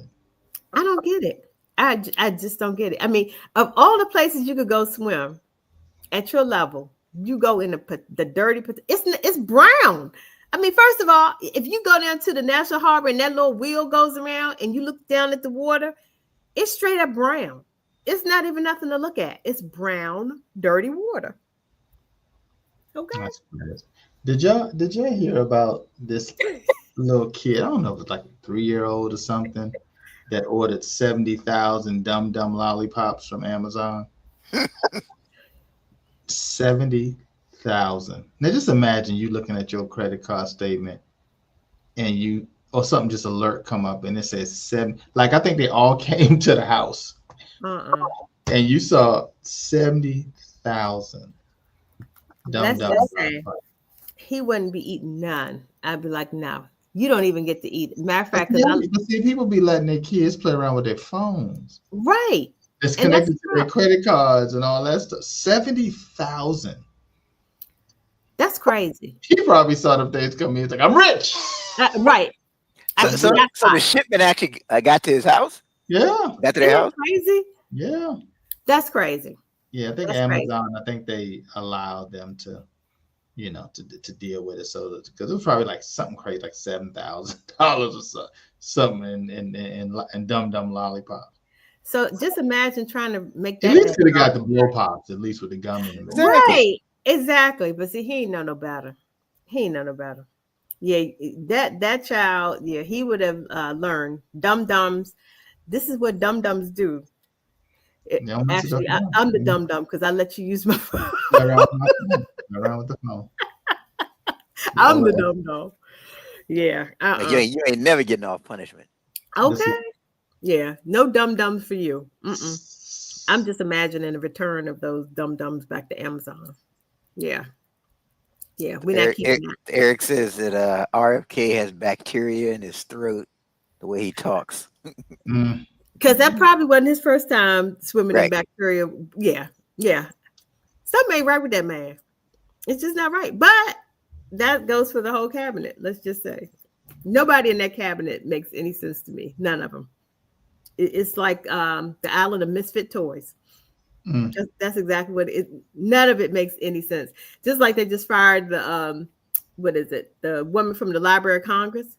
I don't get it. I just don't get it. I mean, of all the places you could go swim at your level, you go in the dirty. It's brown. I mean, first of all, if you go down to the National Harbor and that little wheel goes around and you look down at the water, it's straight up brown. It's not even nothing to look at. It's brown, dirty water. Okay. Did y'all hear about this little kid? I don't know if it's like a 3-year-old or something that ordered 70,000 Dum Dum lollipops from Amazon. 70,000. Now just imagine you looking at your credit card statement and something just alert come up and it says 7. Like I think they all came to the house. And you saw 70,000. That's he wouldn't be eating none. I'd be like, no, you don't even get to eat it. Matter of fact, but see, people be letting their kids play around with their phones. Right. It's connected to their credit cards and all that stuff. 70,000. That's crazy. He probably saw them things coming. He's like, I'm rich. Right. So the shipment actually got to his house? Yeah. Got to their house? Crazy? Yeah. That's crazy. Yeah, I think That's Amazon, crazy. I think they allowed them to, to deal with it. So because it was probably like something crazy, like $7,000 or something in Dum Dum lollipops. So just imagine trying to make that. At least could have got the blow pops, at least with the gum in it. Right. Exactly. But see, he ain't know no better. Yeah, that child, yeah, he would have learned Dum Dums. This is what Dum Dums do. Actually, I'm the Dum Dum because I let you use my phone. Around with the phone. I'm the Dum Dum. Yeah. You ain't never getting off punishment. Okay. Yeah. No Dum Dums for you. I'm just imagining the return of those Dum Dums back to Amazon. Yeah. Yeah. We're not keeping that. Eric says that RFK has bacteria in his throat the way he talks. Because that probably wasn't his first time swimming in bacteria. Yeah. Yeah. Something ain't right with that man. It's just not right. But that goes for the whole cabinet. Let's just say nobody in that cabinet makes any sense to me. None of them. It's like the island of misfit toys. That's exactly what it. None of it makes any sense. Just like they just fired the the woman from the Library of Congress.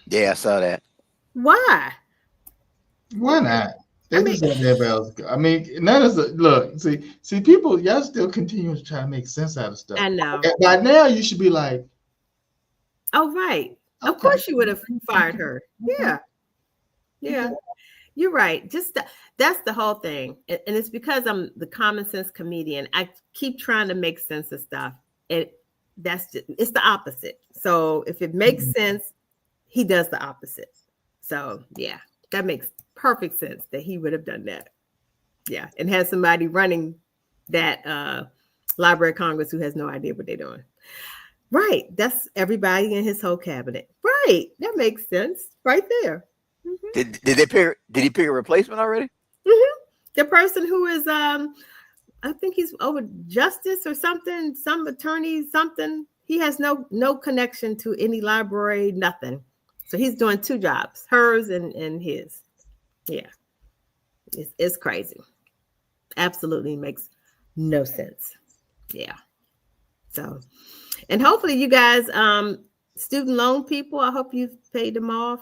Yeah, I saw that. Why? Why not? None of look. See, people, y'all still continue to try to make sense out of stuff. I know. And by now, you should be like, oh right, okay. Of course you would have fired her. Yeah. You're right. That's the whole thing. And it's because I'm the common sense comedian. I keep trying to make sense of stuff. And it's the opposite. So if it makes sense, he does the opposite. So yeah, that makes perfect sense that he would have done that. Yeah. And have somebody running that Library of Congress who has no idea what they're doing. Right. That's everybody in his whole cabinet. Right. That makes sense right there. Did he pick a replacement already? The person who is I think he's over justice or something, some attorney, something. He has no connection to any library, nothing. So he's doing 2 jobs, hers and his. Yeah. It's crazy. Absolutely makes no sense. Yeah. So, and hopefully you guys, student loan people, I hope you've paid them off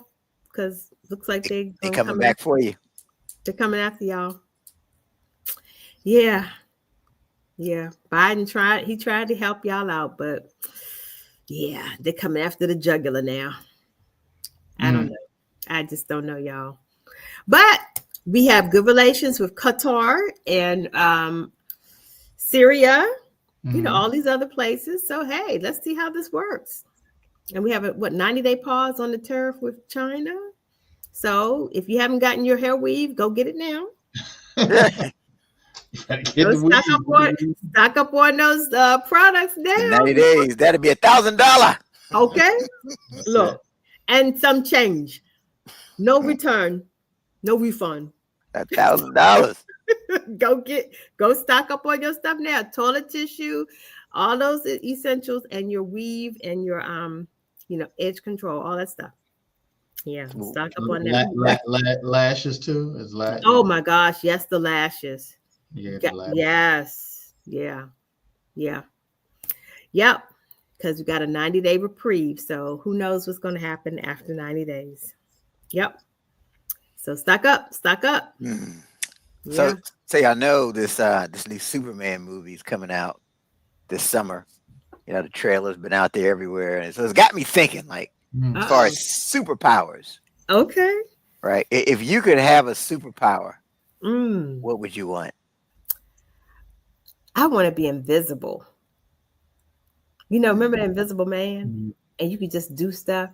because looks like they're coming back for you. They're coming after y'all. Yeah. Yeah. Biden tried to help y'all out, but yeah, they're coming after the jugular now. I don't know. I just don't know, y'all. But we have good relations with Qatar and Syria, all these other places. So, hey, let's see how this works. And we have a 90-day pause on the tariff with China. So if you haven't gotten your hair weave, go get it now. Stock up on those products now. In 90 days, that'd be $1,000. Okay. Look, and some change. No return, no refund. $1,000. Go stock up on your stuff now. Toilet tissue, all those essentials, and your weave and your edge control, all that stuff. Yeah, stock up on that. Lashes too. Is lash. Oh my gosh, yes, the lashes. Yeah, yes, yeah. Yep. Because we got a 90-day reprieve, so who knows what's going to happen after 90 days. Yep. So stock up. Yeah. So I know this new Superman movie is coming out this summer. The trailer's been out there everywhere, and so it's got me thinking, like, as far as superpowers. Okay. Right. If you could have a superpower, what would you want? I want to be invisible. Remember the Invisible Man? And you could just do stuff.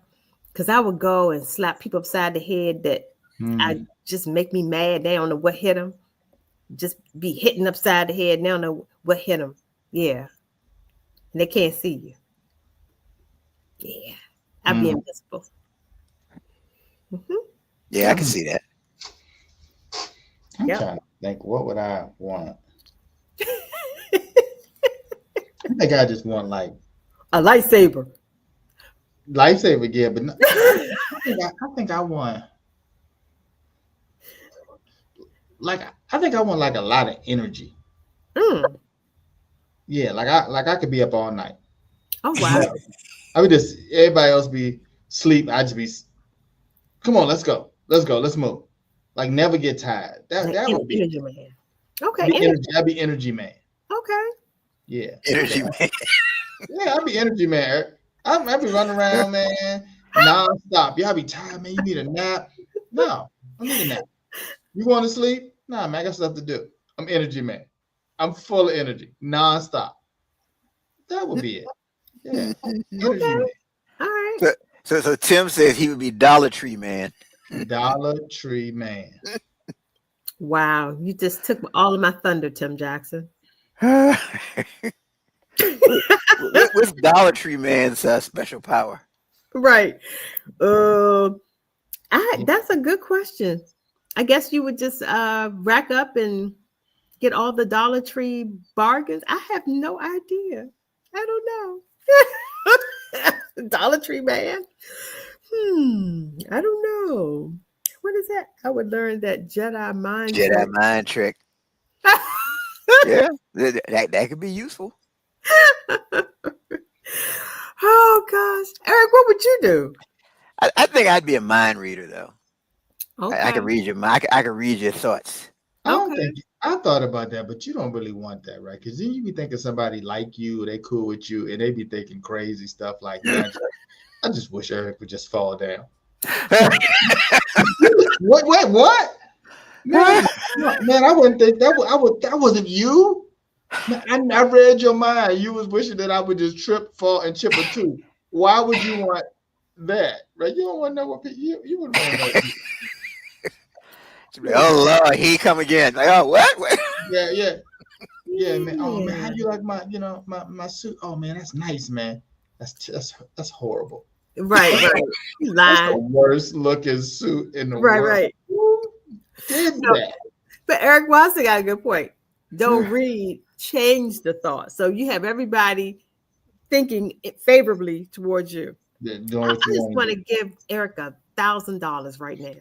Because I would go and slap people upside the head that I just make me mad. They don't know what hit them. Just be hitting upside the head. And they don't know what hit them. Yeah. And they can't see you. Yeah. I'd be invisible. Yeah, I can see that. I'm trying to think, what would I want? I think I just want like a lightsaber. Lightsaber, yeah, but no, I think I want like a lot of energy. Yeah, like I could be up all night. Oh wow! I would just everybody else be asleep. I just be, come on, let's go, let's move. Like never get tired. That would be energy man. Okay, I'd be energy man. Okay. Yeah, energy man. Yeah, I'd be energy man. I'd be running around, man, non-stop. Y'all be tired, man. You need a nap? No, I need a nap. You want to sleep? Nah, man, I got stuff to do. I'm energy man. I'm full of energy, non-stop. That would be it. Yeah, energy man. All right. So Tim says he would be Dollar Tree man. Dollar Tree man. Wow, you just took all of my thunder, Tim Jackson. What's Dollar Tree Man's special power? Right. That's a good question. I guess you would just rack up and get all the Dollar Tree bargains. I have no idea. I don't know. Dollar Tree man. I don't know. What is that? I would learn that Jedi mind trick. Yeah, that could be useful. Oh gosh, Eric, what would you do? I think I'd be a mind reader, though. Okay. I can read your mind. I can read your thoughts. I thought about that, but you don't really want that, right? Because then you be thinking somebody like you, they cool with you, and they be thinking crazy stuff like that. I just wish Eric would just fall down. What? Man, I wouldn't think that. That wasn't you. Man, I read your mind. You was wishing that I would just trip, fall, and chip a tooth. Why would you want that? Right? You don't want to know what you wouldn't want to know. Oh Lord, he come again. Like, oh what? Yeah, man. Oh man, how you like my suit? Oh man, that's nice, man. That's horrible. Right. That's the worst looking suit in the world. Right. Did that? But Eric Watson got a good point. Don't read, change the thought. So you have everybody thinking favorably towards you. Yeah, I just want to give Eric $1,000 right now.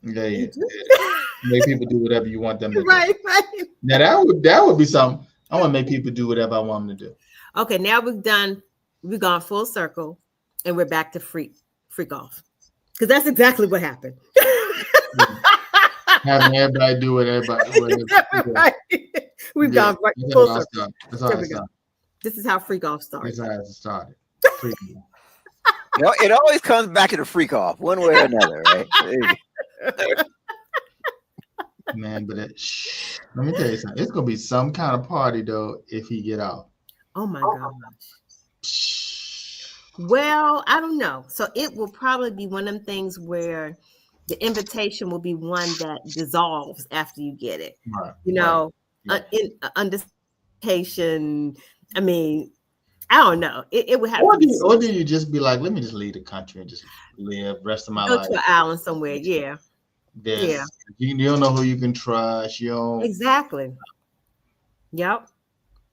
Yeah. Make people do whatever you want them to do. Right. Now that would be something. I want to make people do whatever I want them to do. Okay, now we've gone full circle, and we're back to freak off, because that's exactly what happened. Having everybody do what everybody. Right. We've gone right full circle. That's how it started. This is how freak off started. That's how it started. It always comes back to the freak off, one way or another, right? Man, but let me tell you something. It's gonna be some kind of party though if he get out. Oh my gosh. Well, I don't know. So it will probably be one of them things where the invitation will be one that dissolves after you get it. Right. You know, Yeah. in invitation. I mean, I don't know. It would have Or to be do you just be like, let me just leave the country and just live the rest of my go life? to an island somewhere. Yeah. Yeah. You don't know who you can trust. You don't. Exactly. Yep.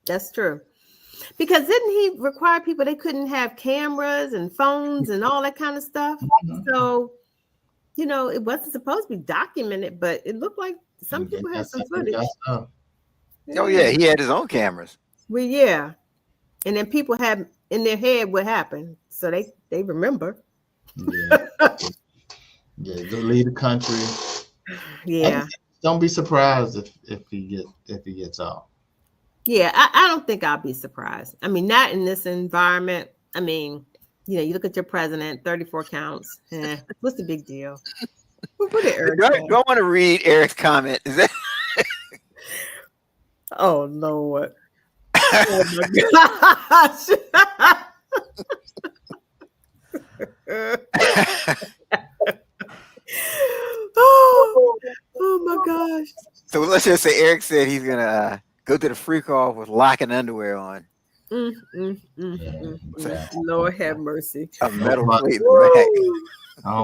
That's true. Because didn't he require people they couldn't have cameras and phones and all that kind of stuff? So, it wasn't supposed to be documented, but it looked like some people had some footage. Oh yeah, he had his own cameras. Well, yeah. And then people had in their head what happened. So they remember. Yeah. Yeah, go leave the country. Yeah. Don't be surprised if he gets off. Yeah, I don't think I'll be surprised. I mean, not in this environment. I mean, you look at your president, 34 counts. What's the big deal? What did Eric say? Do I want to read Eric's comment? Is that? Oh Lord! Oh my gosh! oh my gosh! So let's just say Eric said he's gonna go to the freak off with lock and underwear on. Lord have mercy. A metal plate in the back. I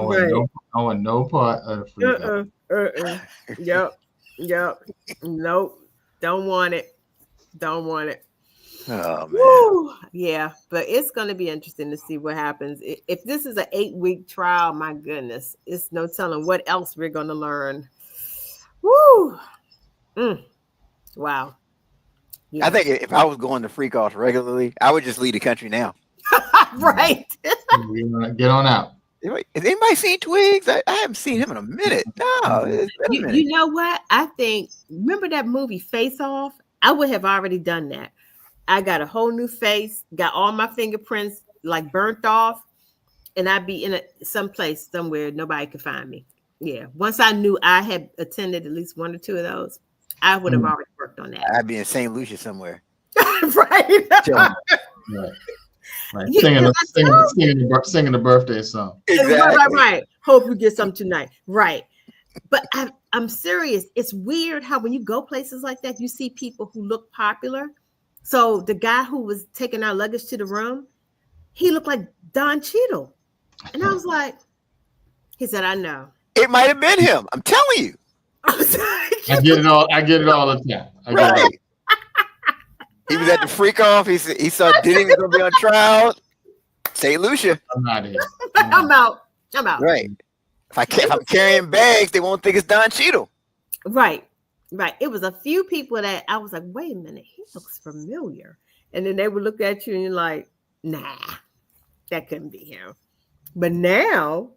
want no part of the freak off. Yep. Nope. Don't want it. Oh man. Woo! Yeah, but it's going to be interesting to see what happens. If this is an 8-week trial, my goodness, it's no telling what else we're going to learn. Woo! Wow. Yeah. I think if I was going to freak offs regularly, I would just leave the country now. Right. Get on out. Has anybody seen Twigs? I haven't seen him in a minute. No, it's been a minute. You know what? I think, remember that movie Face Off? I would have already done that. I got a whole new face, got all my fingerprints like burnt off, and I'd be in someplace somewhere nobody could find me. Yeah. Once I knew I had attended at least 1 or 2 of those, I would have already worked on that. I'd be in St. Lucia somewhere. Right. Right. Singing the birthday song. Exactly. Right. Hope you get some tonight. Right. But I'm serious. It's weird how when you go places like that, you see people who look popular. So the guy who was taking our luggage to the room, he looked like Don Cheadle. And I was like, he said, I know. It might have been him. I'm telling you. I get it all the time. Right. He was at the freak off. He saw Diddy was gonna be on trial. St. Lucia. I'm not here. I'm out. Right. If I'm carrying bags, they won't think it's Don Cheadle. Right. It was a few people that I was like, wait a minute, he looks familiar. And then they would look at you and you're like, nah, that couldn't be him. But now,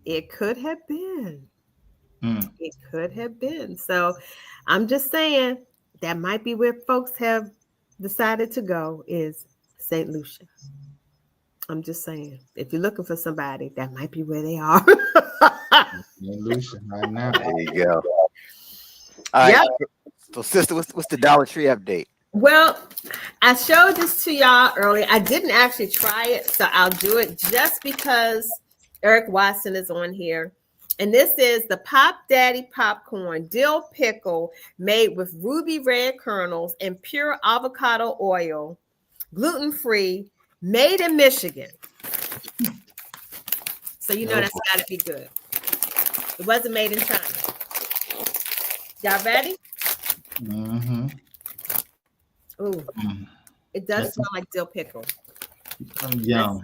it could have been. It could have been. So I'm just saying that might be where folks have decided to go is St. Lucia. I'm just saying, if you're looking for somebody, that might be where they are. St. Lucia right now. There you go. All right. So, sister, what's the Dollar Tree update? Well, I showed this to y'all earlier. I didn't actually try it, so I'll do it just because Eric Watson is on here. And this is the Pop Daddy popcorn dill pickle made with ruby red kernels and pure avocado oil, gluten-free, made in Michigan. So you know that's got to be good. It wasn't made in China. Y'all ready? Mm-hmm. Ooh, it does smell like dill pickle. Yum.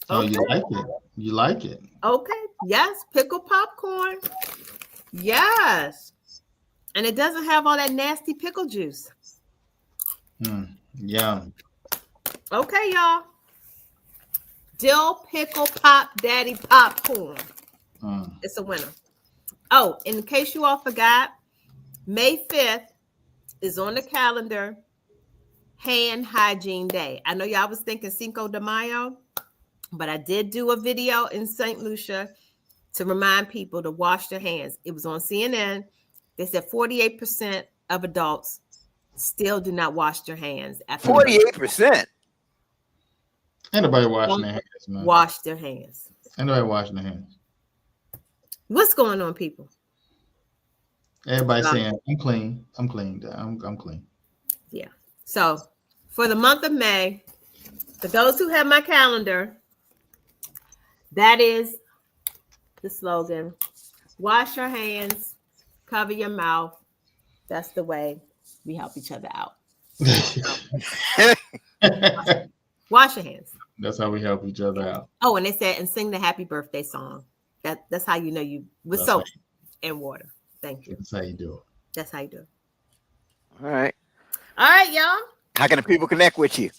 Oh, you like it? You like it? Okay. Yes, pickle popcorn. Yes. And it doesn't have all that nasty pickle juice. Yum. Okay, y'all. Dill pickle pop daddy popcorn. It's a winner. Oh, in case you all forgot, May 5th is on the calendar, Hand Hygiene Day. I know y'all was thinking Cinco de Mayo, but I did do a video in St. Lucia to remind people to wash their hands. It was on CNN. They said 48% of adults still do not wash their hands after 48%. Ain't nobody washing their hands, man. Wash their hands. Ain't nobody washing their hands. What's going on, people? Everybody saying, I'm clean. I'm clean. I'm clean. Yeah. So for the month of May, for those who have my calendar, that is the slogan. Wash your hands, cover your mouth. That's the way we help each other out. Wash your hands. That's how we help each other out. Oh, and they said, and sing the happy birthday song. That's how you know you with soap and water. Thank you. That's how you do it. That's how you do it. All right. All right, y'all. How can the people connect with you?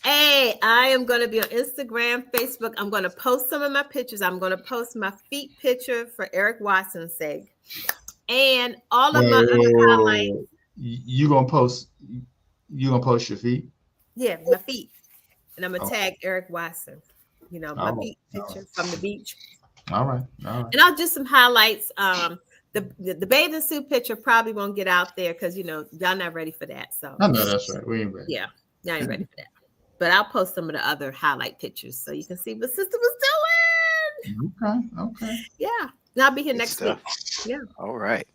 Hey, I am going to be on Instagram, Facebook. I'm going to post some of my pictures. I'm going to post my feet picture for Eric Watson's sake. And all of my other highlights. You gonna post your feet? Yeah, my feet. And I'm going to tag Eric Watson. You know, my feet picture from the beach. All right. And I'll do some highlights. The bathing suit picture probably won't get out there because, you know, y'all not ready for that. So I know that's right. We ain't ready. Yeah, y'all ain't ready for that. But I'll post some of the other highlight pictures so you can see what Sister was doing. Okay. Yeah. And I'll be here next week. Yeah. All right.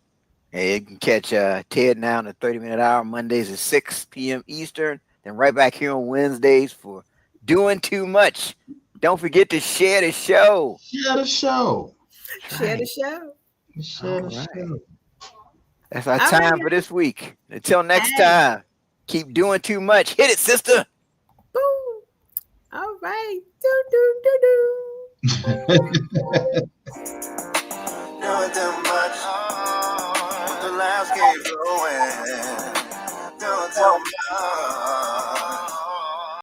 Hey, you can catch Ted now in the 30-minute hour, Mondays at 6 p.m. Eastern. Then right back here on Wednesdays for Doing Too Much. Don't forget to share the show. Share the show. Share the show. Share the show. That's our time for this week. Until next time, keep doing too much. Hit it, sister. Boom. All right. Do. Doing too much. The landscape growing. Doing too much.